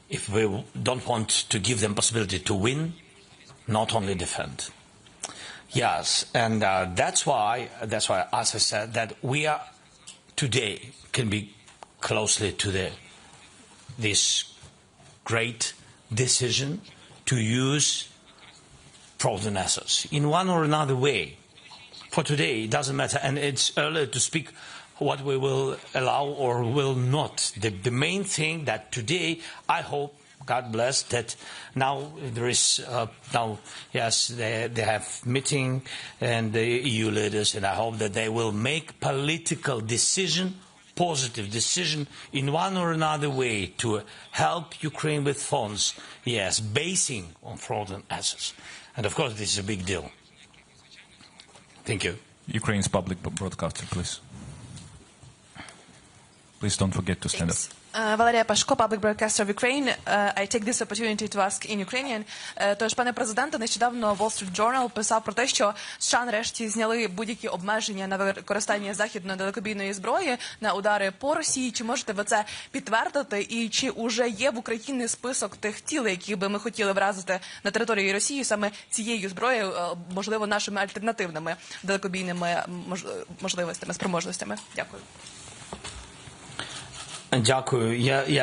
if we don't want to give them possibility to win, not only defend. Yes, and that's why, as I said, that we are today can be closely to this great decision to use frozen assets in one or another way. For today, it doesn't matter, and it's early to speak what we will allow or will not. The main thing that today, I hope, God bless, that now there is, yes, they have meeting and the EU leaders, and I hope that they will make political decision, positive decision, in one or another way to help Ukraine with funds, yes, basing on frozen assets. And of course, this is a big deal. Thank you. Ukraine's public broadcaster, please. Please don't forget to stand up. Валерія Пашко, Public Broadcaster of Ukraine. I take this opportunity to ask in Ukrainian. Тож, пане президенте, нещодавно Wall Street Journal писав про те, що США нарешті зняли будь-які обмеження на використання західної далекобійної зброї на удари по Росії. Чи можете ви це підтвердити? І чи уже є в Україні список тих цілей, які би ми хотіли вразити на території Росії саме цією зброєю, можливо, нашими альтернативними далекобійними можливостями, спроможностями? Дякую. Дякую.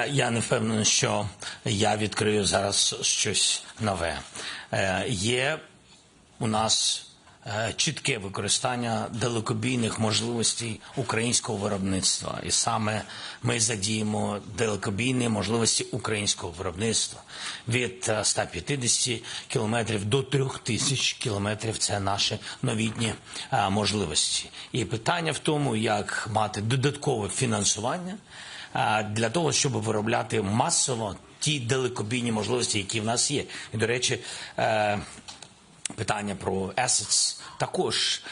Я не впевнений, що я відкрию зараз щось нове. Є у нас чітке використання далекобійних можливостей українського виробництва. І саме ми задіємо далекобійні можливості українського виробництва. Від 150 кілометрів до 3000 кілометрів – це наші новітні можливості. І питання в тому, як мати додаткове фінансування для того, щоб виробляти масово ті далекобійні можливості, які в нас є. І, до речі, питання про assets також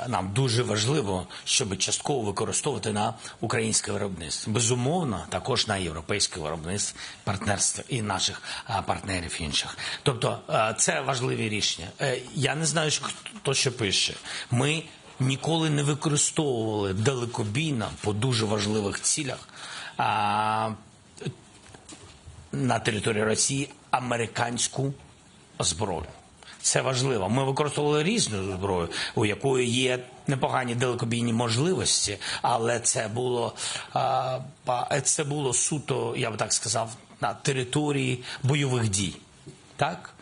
нам дуже важливо, щоб частково використовувати на українське виробництво. Безумовно, також на європейське виробництво, партнерство і наших партнерів інших. Тобто, це важливі рішення. Я не знаю, хто що пише. Ми ніколи не використовували далекобійно по дуже важливих цілях на території Росії американську зброю. Це важливо. Ми використовували різну зброю, у якої є непогані далекобійні можливості, але це було суто, я б так сказав, на території бойових дій. Так?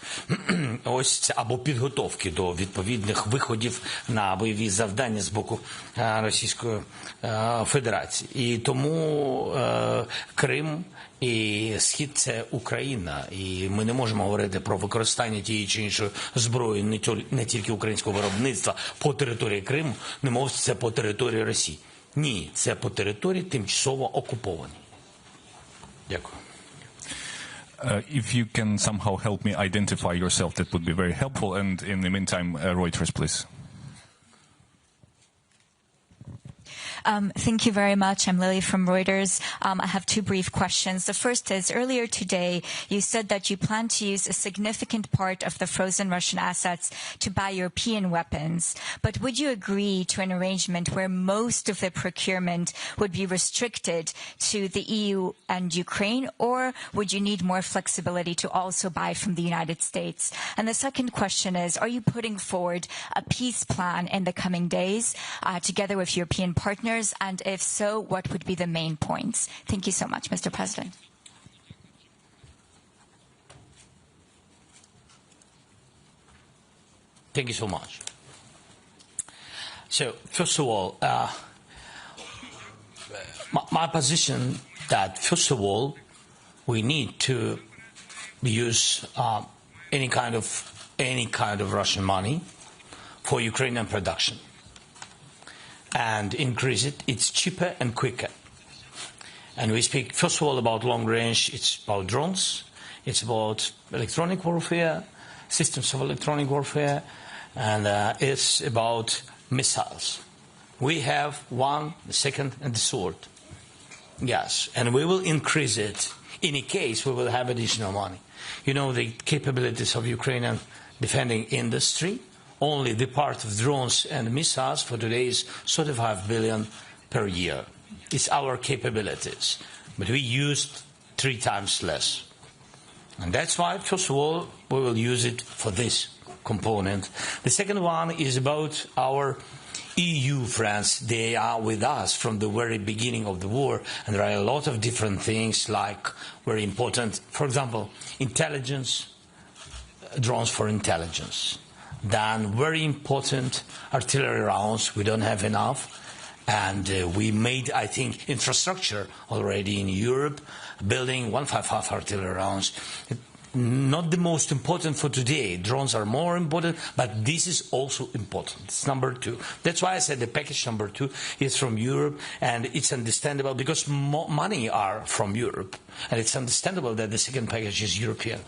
Ось це, або підготовки до відповідних виходів на бойові завдання з боку Російської Федерації. І тому Крим і Схід – це Україна. І ми не можемо говорити про використання тієї чи іншої зброї не тільки українського виробництва по території Криму, не мовиться це по території Росії. Ні, це по території тимчасово окупованій. Дякую. If you can somehow help me identify yourself, that would be very helpful. And in the meantime, Reuters, please. Thank you very much. I'm Lily from Reuters. I have two brief questions. The first is, earlier today, you said that you plan to use a significant part of the frozen Russian assets to buy European weapons. But would you agree to an arrangement where most of the procurement would be restricted to the EU and Ukraine, or would you need more flexibility to also buy from the United States? And the second question is, are you putting forward a peace plan in the coming days together with European partners? And if so, what would be the main points? Thank you so much, Mr. President. Thank you so much. So, first of all, my position that, first of all, we need to use any kind of Russian money for Ukrainian production and increase it. It's cheaper and quicker. And we speak, first of all, about long range. It's about drones. It's about electronic warfare, systems of electronic warfare, and it's about missiles. We have one, the second, and the third. Yes, and we will increase it. In a case, we will have additional money. You know the capabilities of Ukrainian defending industry. Only the part of drones and missiles for today is 35 billion per year. It's our capabilities. But we used 3 times less. And that's why, first of all, we will use it for this component. The second one is about our EU friends. They are with us from the very beginning of the war, and there are a lot of different things like very important, for example, intelligence, drones for intelligence. Then very important artillery rounds, we don't have enough. And we made, I think, infrastructure already in Europe, building 155 artillery rounds. Not the most important for today. Drones are more important, but this is also important. It's number two. That's why I said the package number two is from Europe, and it's understandable because money are from Europe. And it's understandable that the second package is European.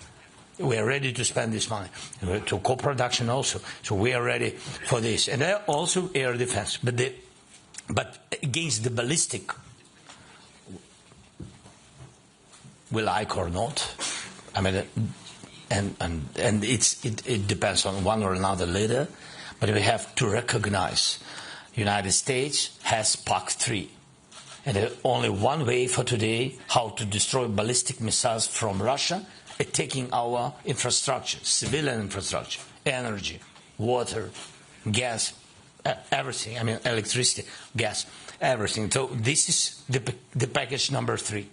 We are ready to spend this money, to co-production also. So we are ready for this. And also air defense. But against the ballistic, we like or not, I mean, and it depends on one or another leader, but we have to recognize United States has PAC-3. And there's only one way for today how to destroy ballistic missiles from Russia, attacking our infrastructure, civilian infrastructure, energy, water, gas, everything, I mean electricity, gas, everything. So this is the package number 3.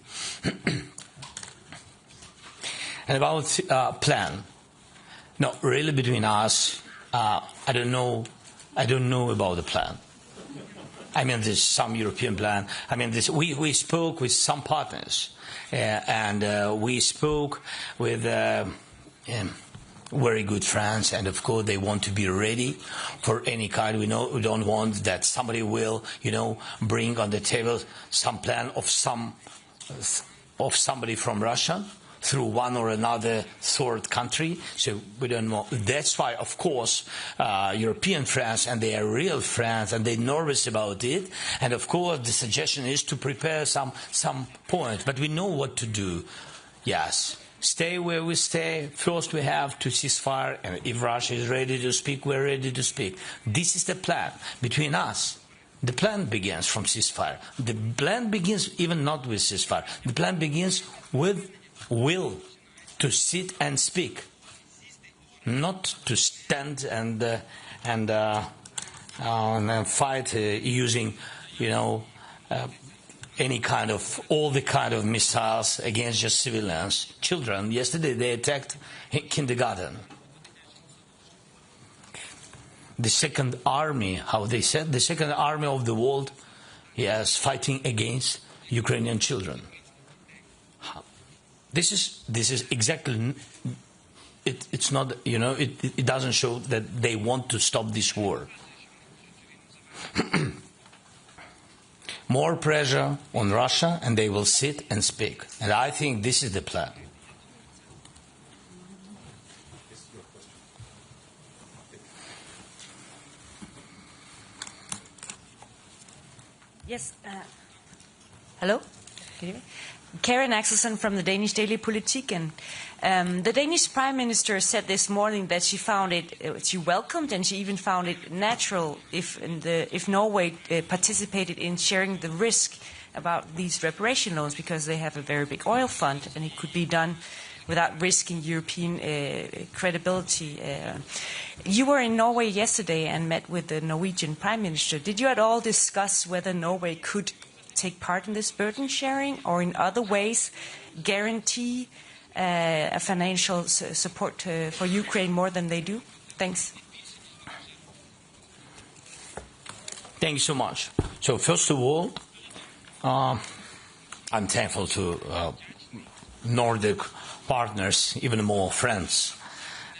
And about plan. No, really between us, I don't know about the plan. I mean, there's some European plan. I mean, we spoke with some partners, and we spoke with very good friends, and of course they want to be ready for any kind. We don't want that somebody will, bring on the table some plan of somebody from Russia through one or another third country. So we don't know. That's why, of course, European friends, and they are real friends, and they're nervous about it. And of course, the suggestion is to prepare some points. But we know what to do. Yes. Stay where we stay. First, we have to ceasefire, and if Russia is ready to speak, we're ready to speak. This is the plan between us. The plan begins from ceasefire. The plan begins even not with ceasefire. The plan begins with will to sit and speak, not to stand and fight using, all the kind of missiles against just civilians. Children, yesterday they attacked kindergarten. The second army, how they said, the second army of the world, yes, fighting against Ukrainian children. This is exactly, it's not, it doesn't show that they want to stop this war. More pressure on Russia, and they will sit and speak. And I think this is the plan. Yes. Hello? Can you hear me? Karen Axelsen from the Danish Daily Politiken. The Danish Prime Minister said this morning that she welcomed and she even found it natural if Norway participated in sharing the risk about these reparation loans, because they have a very big oil fund and it could be done without risking European credibility. You were in Norway yesterday and met with the Norwegian Prime Minister. Did you at all discuss whether Norway could take part in this burden sharing, or in other ways guarantee a financial support for Ukraine more than they do? Thanks. Thank you so much. So first of all, I'm thankful to Nordic partners, even more friends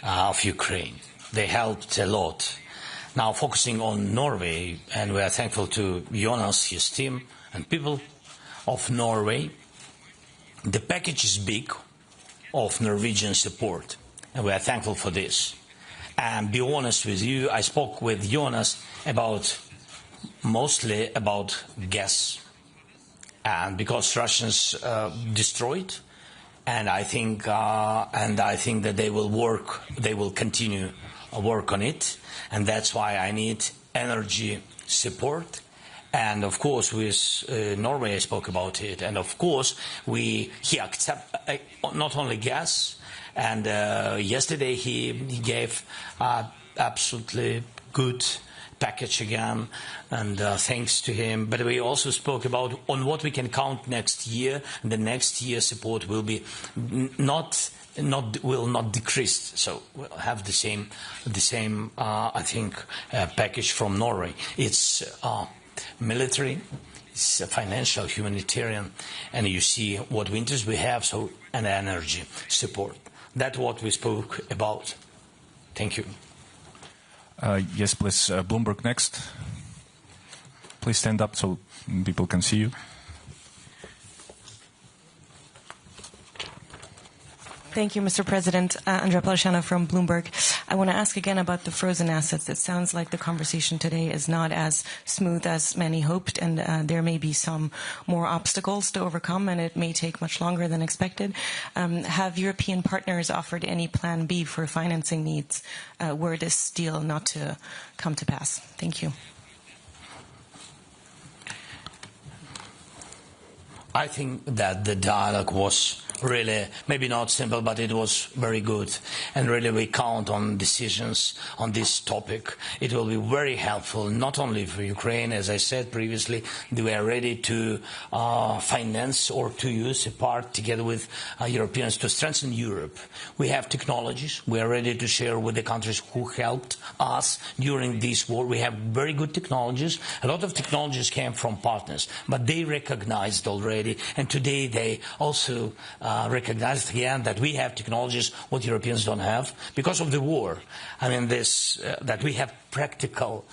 of Ukraine. They helped a lot. Now focusing on Norway, and we are thankful to Jonas, his team, and people of Norway. The package is big of Norwegian support, and we are thankful for this. And be honest with you, I spoke with Jonas mostly about gas, and because Russians destroyed, and I think that they will continue work on it, and that's why I need energy support. And of course, with Norway, I spoke about it. And of course, he accept not only gas, And yesterday he gave absolutely good package again, and thanks to him. But we also spoke about on what we can count next year, and the next year support will be will not decrease. So we'll have the same I think package from Norway. It's military, it's financial, humanitarian, and you see what winters we have. So and energy support. That's what we spoke about. Thank you. Yes, please. Bloomberg next. Please stand up so people can see you. Thank you, Mr. President. Andrea Polishano from Bloomberg. I want to ask again about the frozen assets. It sounds like the conversation today is not as smooth as many hoped, and there may be some more obstacles to overcome, and it may take much longer than expected. Have European partners offered any plan B for financing needs were this deal not to come to pass? Thank you. I think that the dialogue was really, maybe not simple, but it was very good. And really we count on decisions on this topic. It will be very helpful, not only for Ukraine, as I said previously, we are ready to finance or to use a part together with Europeans to strengthen Europe. We have technologies. We are ready to share with the countries who helped us during this war. We have very good technologies. A lot of technologies came from partners, but they recognized already. And today they also recognized again that we have technologies what Europeans don't have because of the war. I mean, that we have practical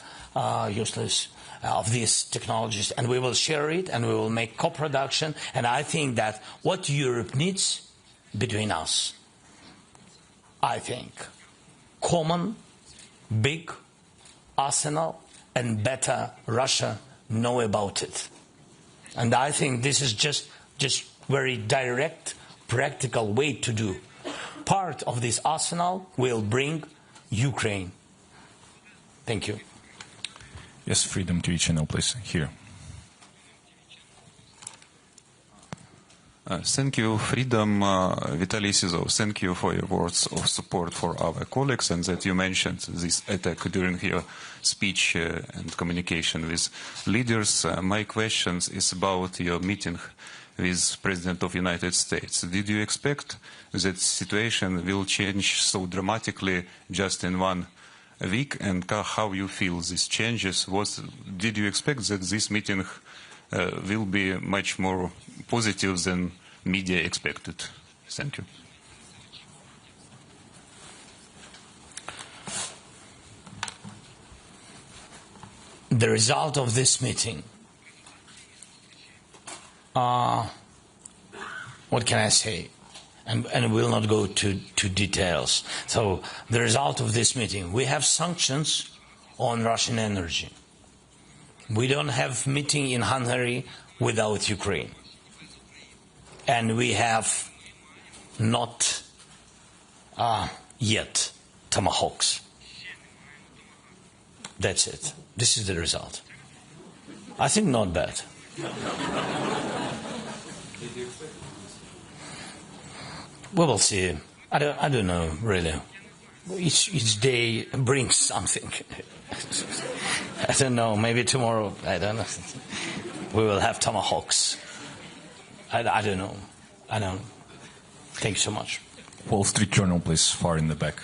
useless of these technologies, and we will share it, and we will make co-production. And I think that what Europe needs between us, I think, common, big arsenal, and better Russia know about it. And I think this is just very direct, practical way to do. Part of this arsenal will bring Ukraine. Thank you. Yes, Freedom TV channel, please. Here. Thank you, Freedom. Vitaly Sizov, thank you for your words of support for our colleagues and that you mentioned this attack during your speech and communication with leaders. My question is about your meeting with President of the United States. Did you expect that situation will change so dramatically just in 1 week, and how you feel these changes? Did you expect that this meeting will be much more positive than media expected? Thank you. The result of this meeting, what can I say? And we'll not go to details. So the result of this meeting, we have sanctions on Russian energy. We don't have meeting in Hungary without Ukraine. And we have not yet tomahawks. That's it. This is the result. I think not bad. We will see. I don't know, really. Each day brings something. I don't know, maybe tomorrow, I don't know. We will have tomahawks. I don't know. I don't know. Thank you so much. Wall Street Journal, please, far in the back.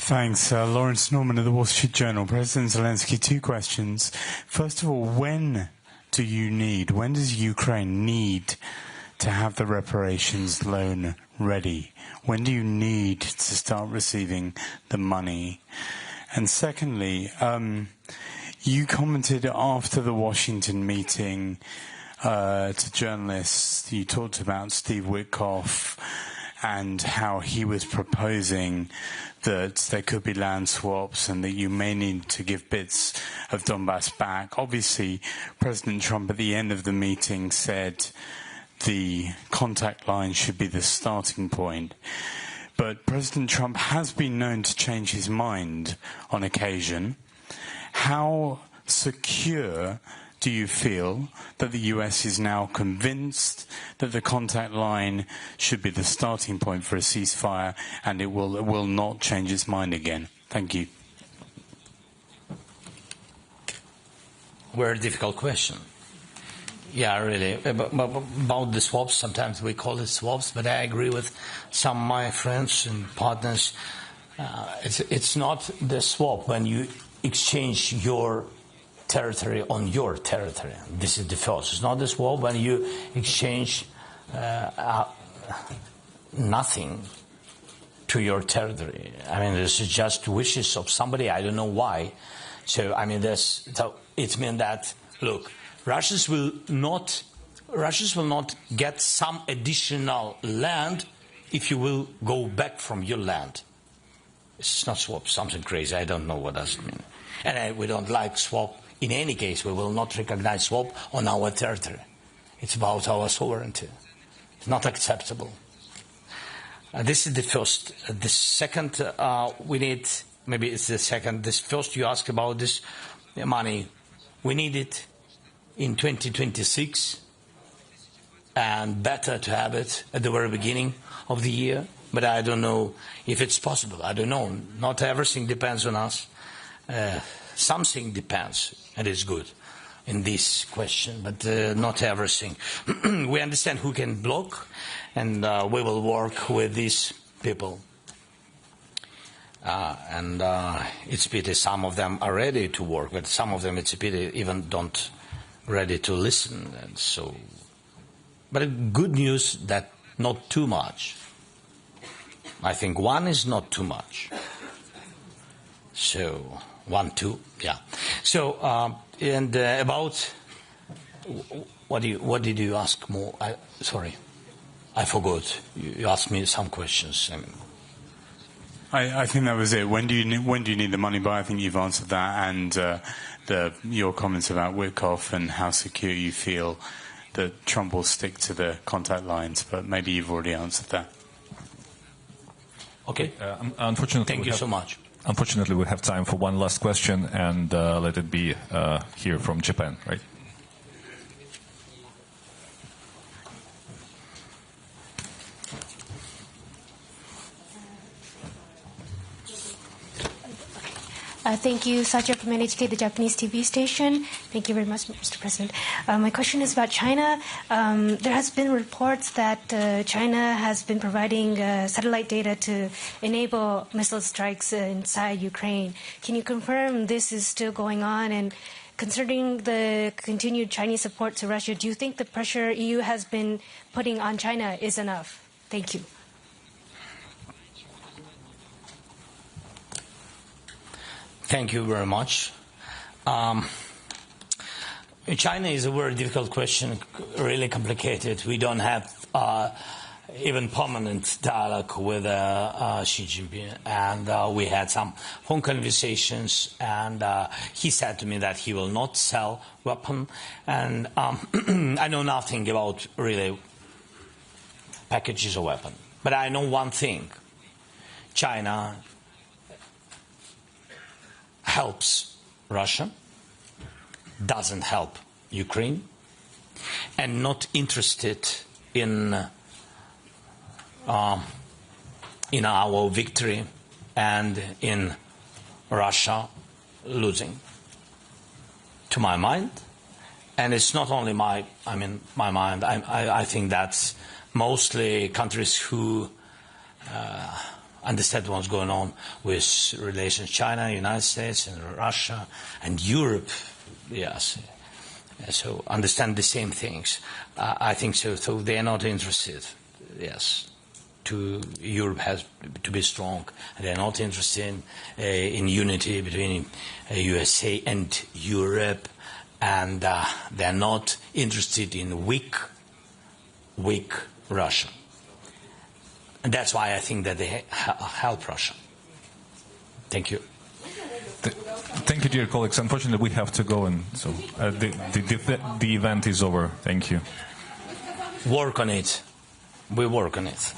Thanks. Lawrence Norman of the Wall Street Journal. President Zelensky, 2 questions. First of all, when does Ukraine need to have the reparations loan ready? When do you need to start receiving the money? And secondly, you commented after the Washington meeting to journalists, you talked about Steve Witkoff and how he was proposing that there could be land swaps and that you may need to give bits of Donbass back. Obviously, President Trump at the end of the meeting said the contact line should be the starting point. But President Trump has been known to change his mind on occasion. How secure do you feel that the US is now convinced that the contact line should be the starting point for a ceasefire and it will not change its mind again? Thank you. Very difficult question. Yeah, really. About the swaps, sometimes we call it swaps, but I agree with some of my friends and partners. It's not the swap when you exchange your territory on your territory. This is the first. It's not the swap when you exchange nothing to your territory. I mean, this is just wishes of somebody. I don't know why. So, I mean, it means that, look, Russians will not get some additional land if you will go back from your land. It's not swap, something crazy. I don't know what does it mean. And we don't like swap. In any case, we will not recognize swap on our territory. It's about our sovereignty. It's not acceptable. This is the first. The second, we need, maybe it's the second. This first, you ask about this money. We need it in 2026, and better to have it at the very beginning of the year. But I don't know if it's possible. I don't know. Not everything depends on us. Something depends, and it's good in this question, but not everything. We understand who can block, and we will work with these people. And it's a pity some of them are ready to work, but some of them, it's a pity, even don't ready to listen. And so, but good news that not too much. I think one is not too much. So 1, 2, yeah. So and about what did you ask more? Sorry, I forgot. You asked me some questions. I think that was it. When do you need the money by? I think you've answered that, and your comments about Witkoff and how secure you feel that Trump will stick to the contact lines. But maybe you've already answered that. Okay. Unfortunately, thank you so much. Unfortunately, we have time for one last question, and let it be here from Japan, right? Thank you, Satya from NHK, the Japanese TV station. Thank you very much, Mr. President. My question is about China. There has been reports that China has been providing satellite data to enable missile strikes inside Ukraine. Can you confirm this is still going on? And concerning the continued Chinese support to Russia, do you think the pressure EU has been putting on China is enough? Thank you. Thank you very much. China is a very difficult question, really complicated. We don't have even permanent dialogue with Xi Jinping, and we had some phone conversations, and he said to me that he will not sell weapons, and I know nothing about really packages of weapons, but I know one thing: China helps Russia, doesn't help Ukraine, and not interested in our victory and in Russia losing, to my mind. And it's not only my mind. I think that's mostly countries who understand what's going on with relations China, United States, and Russia, and Europe. Yes, so understand the same things. I think so. So they are not interested. Yes, Europe has to be strong. They are not interested in unity between USA and Europe, and they are not interested in weak Russia. And that's why I think that they help Russia. Thank you. Thank you, dear colleagues. Unfortunately, we have to go, and so the event is over. Thank you. Work on it. We work on it.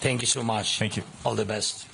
Thank you so much. Thank you. All the best.